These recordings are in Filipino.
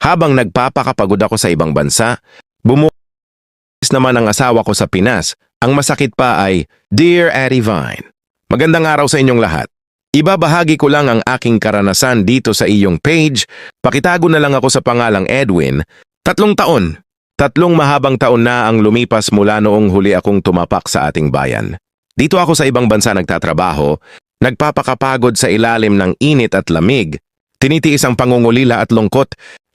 Habang nagpapakapagod ako sa ibang bansa, bumulis naman ang asawa ko sa Pinas. Ang masakit pa ay, Dear Addie Vine, magandang araw sa inyong lahat. Ibabahagi ko lang ang aking karanasan dito sa iyong page. Pakitago na lang ako sa pangalang Edwin. 3 taon. 3 mahabang taon na ang lumipas mula noong huli akong tumapak sa ating bayan. Dito ako sa ibang bansa nagtatrabaho, nagpapakapagod sa ilalim ng init at lamig, tinitiis ang pangungulila at lungkot.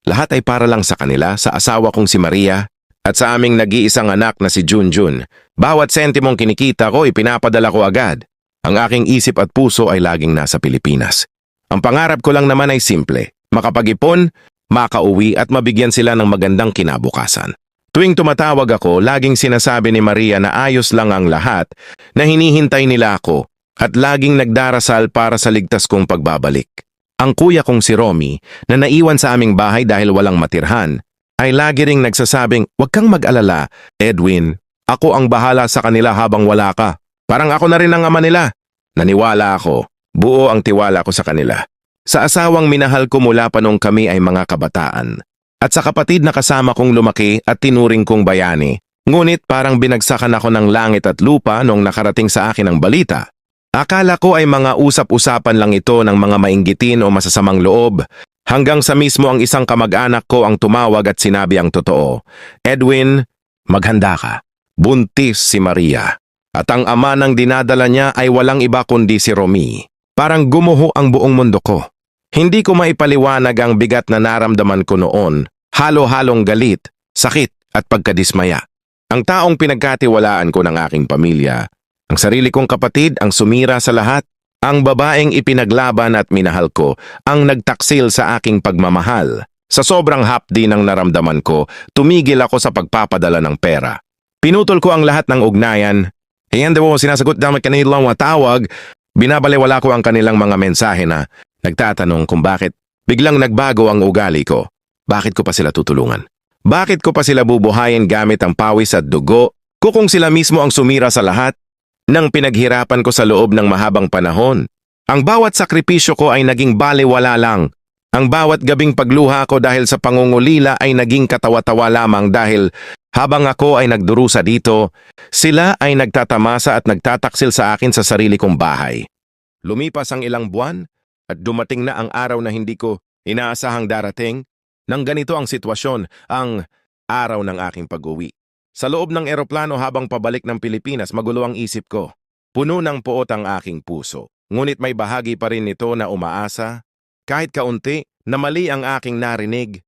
Lahat ay para lang sa kanila, sa asawa kong si Maria, at sa aming nag-iisang anak na si Junjun. Bawat sentimong kinikita ko, ipinapadala ko agad. Ang aking isip at puso ay laging nasa Pilipinas. Ang pangarap ko lang naman ay simple, makapag-ipon, makauwi at mabigyan sila ng magandang kinabukasan. Tuwing tumatawag ako, laging sinasabi ni Maria na ayos lang ang lahat, na hinihintay nila ako, at laging nagdarasal para sa ligtas kong pagbabalik. Ang kuya kong si Romy, na naiwan sa aming bahay dahil walang matirhan, ay lagi ring nagsasabing, "Huwag kang mag-alala, Edwin. Ako ang bahala sa kanila habang wala ka. Parang ako na rin ang ama nila." Naniwala ako. Buo ang tiwala ko sa kanila. Sa asawang minahal ko mula pa nung kami ay mga kabataan. At sa kapatid na kasama kong lumaki at tinuring kong bayani. Ngunit parang binagsakan ako ng langit at lupa nung nakarating sa akin ang balita. Akala ko ay mga usap-usapan lang ito ng mga mainggitin o masasamang loob. Hanggang sa mismo ang isang kamag-anak ko ang tumawag at sinabi ang totoo. "Edwin, maghanda ka. Buntis si Maria." At ang ama ng dinadala niya ay walang iba kundi si Romy. Parang gumuho ang buong mundo ko. Hindi ko maipaliwanag ang bigat na naramdaman ko noon. Halo-halong galit, sakit at pagkadismaya. Ang taong pinagkatiwalaan ko ng aking pamilya, ang sarili kong kapatid ang sumira sa lahat. Ang babaeng ipinaglaban at minahal ko ang nagtaksil sa aking pagmamahal. Sa sobrang hapdi ng naramdaman ko, tumigil ako sa pagpapadala ng pera. Pinutol ko ang lahat ng ugnayan. Hindi mo sinasagot dahil kanilang matawag. Binabaliwala ko ang kanilang mga mensahe na nagtatanong kung bakit biglang nagbago ang ugali ko. Bakit ko pa sila tutulungan? Bakit ko pa sila bubuhayin gamit ang pawis at dugo? Kung sila mismo ang sumira sa lahat ng pinaghirapan ko sa loob ng mahabang panahon. Ang bawat sakripisyo ko ay naging balewala lang. Ang bawat gabing pagluha ko dahil sa pangungulila ay naging katawa-tawa lamang dahil habang ako ay nagdurusa dito, sila ay nagtatamasa at nagtataksil sa akin sa sarili kong bahay. Lumipas ang ilang buwan at dumating na ang araw na hindi ko inaasahang darating. Nang ganito ang sitwasyon, ang araw ng aking pag-uwi. Sa loob ng eroplano habang pabalik ng Pilipinas, magulo ang isip ko. Puno ng puot ang aking puso. Ngunit may bahagi pa rin nito na umaasa. Kahit kaunti, na mali ang aking narinig.